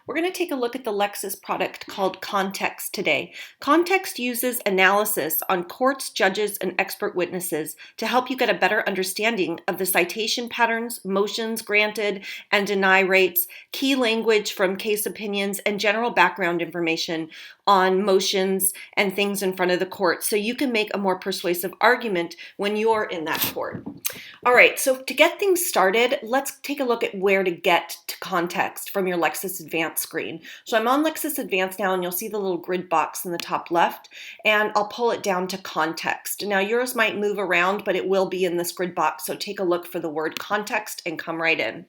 We're going to take a look at the Lexis product called Context today. Context uses analysis on courts, judges, and expert witnesses to help you get a better understanding of the citation patterns, motions granted and deny rates, key language from case opinions, and general background information on motions and things in front of the court so you can make a more persuasive argument when you're in that court. All right, so to get things started, let's take a look at where to get to context from your Lexis Advanced screen. So I'm on Lexis Advanced now, and you'll see the little grid box in the top left, and I'll pull it down to context. Now yours might move around, but it will be in this grid box, so take a look for the word context and come right in.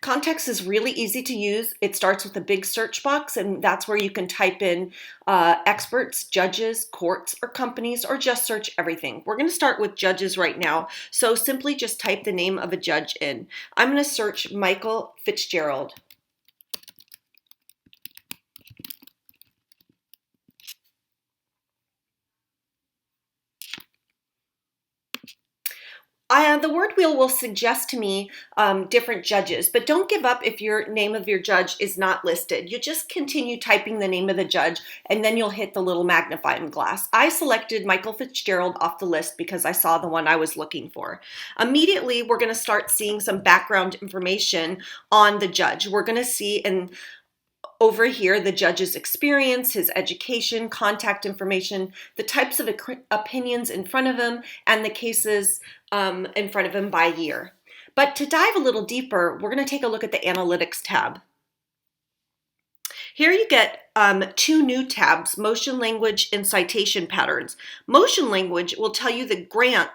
Context is really easy to use. It starts with a big search box, and that's where you can type in experts, judges, courts, or companies, or just search everything. We're going to start with judges right now, so simply just type the name of a judge in. I'm going to search Michael Fitzgerald. The word wheel will suggest to me different judges, but don't give up if your name of your judge is not listed. You just continue typing the name of the judge, and then you'll hit the little magnifying glass. I selected Michael Fitzgerald off the list because I saw the one I was looking for. Immediately, we're going to start seeing some background information on the judge. We're going to see over here, the judge's experience, his education, contact information, the types of opinions in front of him, and the cases in front of him by year. But to dive a little deeper, we're going to take a look at the Analytics tab. Here you get two new tabs, Motion Language and Citation Patterns. Motion Language will tell you the grant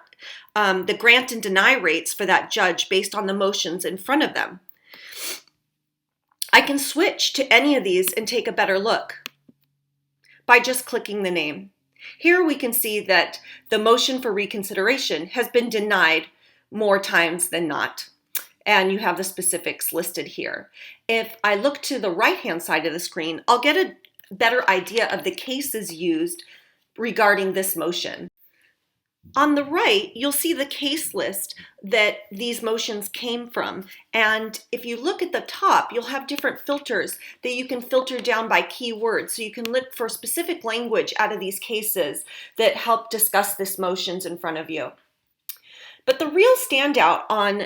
and deny rates for that judge based on the motions in front of them. I can switch to any of these and take a better look by just clicking the name. Here we can see that the motion for reconsideration has been denied more times than not, and you have the specifics listed here. If I look to the right-hand side of the screen, I'll get a better idea of the cases used regarding this motion. On the right, you'll see the case list that these motions came from. And if you look at the top, you'll have different filters that you can filter down by keywords. So you can look for specific language out of these cases that help discuss this motions in front of you. But the real standout on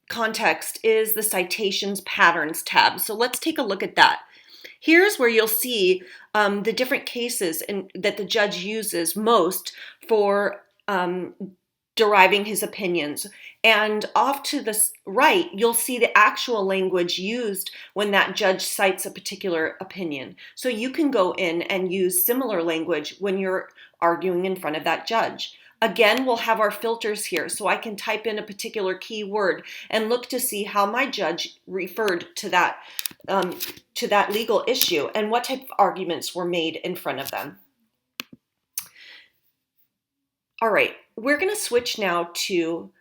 context is the Citations Patterns tab. So let's take a look at that. Here's where you'll see the different cases that the judge uses most for deriving his opinions. And off to the right, you'll see the actual language used when that judge cites a particular opinion. So you can go in and use similar language when you're arguing in front of that judge. Again, we'll have our filters here, so I can type in a particular keyword and look to see how my judge referred to that legal issue and what type of arguments were made in front of them. All right, we're going to switch now to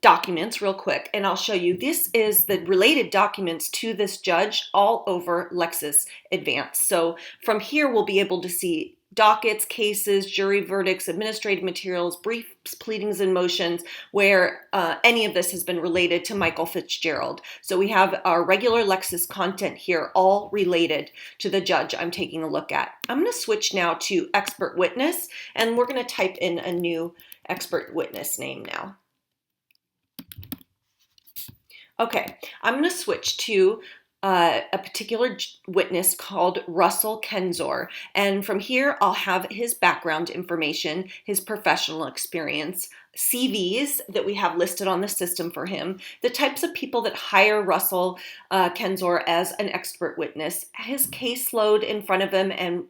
documents real quick, and I'll show you. This is the related documents to this judge all over Lexis Advanced. So from here, we'll be able to see dockets, cases, jury verdicts, administrative materials, briefs, pleadings, and motions where any of this has been related to Michael Fitzgerald. So we have our regular Lexis content here, all related to the judge I'm taking a look at. I'm going to switch now to expert witness, and we're going to type in a new expert witness name now. Okay, I'm going to switch to a particular witness called Russell Kenzor. And from here, I'll have his background information, his professional experience, CVs that we have listed on the system for him, the types of people that hire Russell Kenzor as an expert witness, his caseload in front of him, and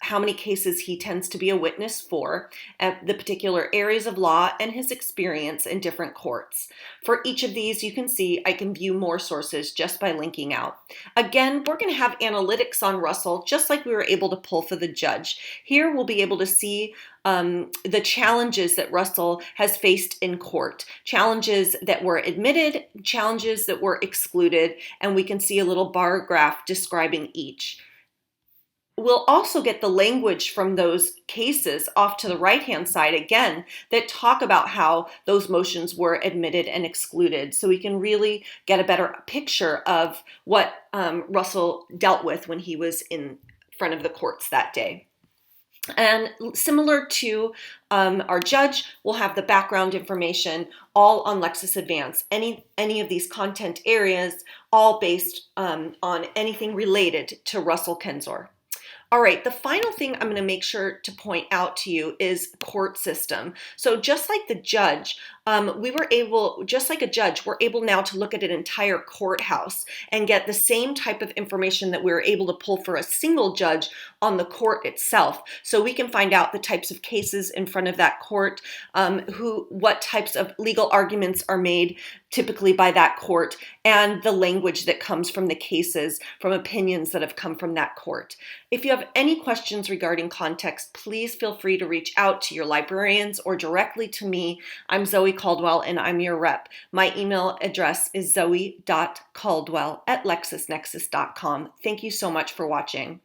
how many cases he tends to be a witness for, the particular areas of law, and his experience in different courts. For each of these, you can see I can view more sources just by linking out. Again, we're going to have analytics on Russell, just like we were able to pull for the judge. Here, we'll be able to see the challenges that Russell has faced in court, challenges that were admitted, challenges that were excluded, and we can see a little bar graph describing each. we'll also get the language from those cases off to the right-hand side again that talk about how those motions were admitted and excluded. So we can really get a better picture of what Russell dealt with when he was in front of the courts that day. And similar to our judge, we'll have the background information all on Lexis Advance. Any of these content areas, all based on anything related to Russell Kensor. All right, the final thing I'm going to make sure to point out to you is court system. So just like the judge, just like a judge, we're able now to look at an entire courthouse and get the same type of information that we were able to pull for a single judge on the court itself. So we can find out the types of cases in front of that court, what types of legal arguments are made typically by that court, and the language that comes from the cases, from opinions that have come from that court. If you have any questions regarding context, please feel free to reach out to your librarians or directly to me. I'm Zoe Caldwell and I'm your rep. My email address is zoe.caldwell@lexisnexis.com. Thank you so much for watching.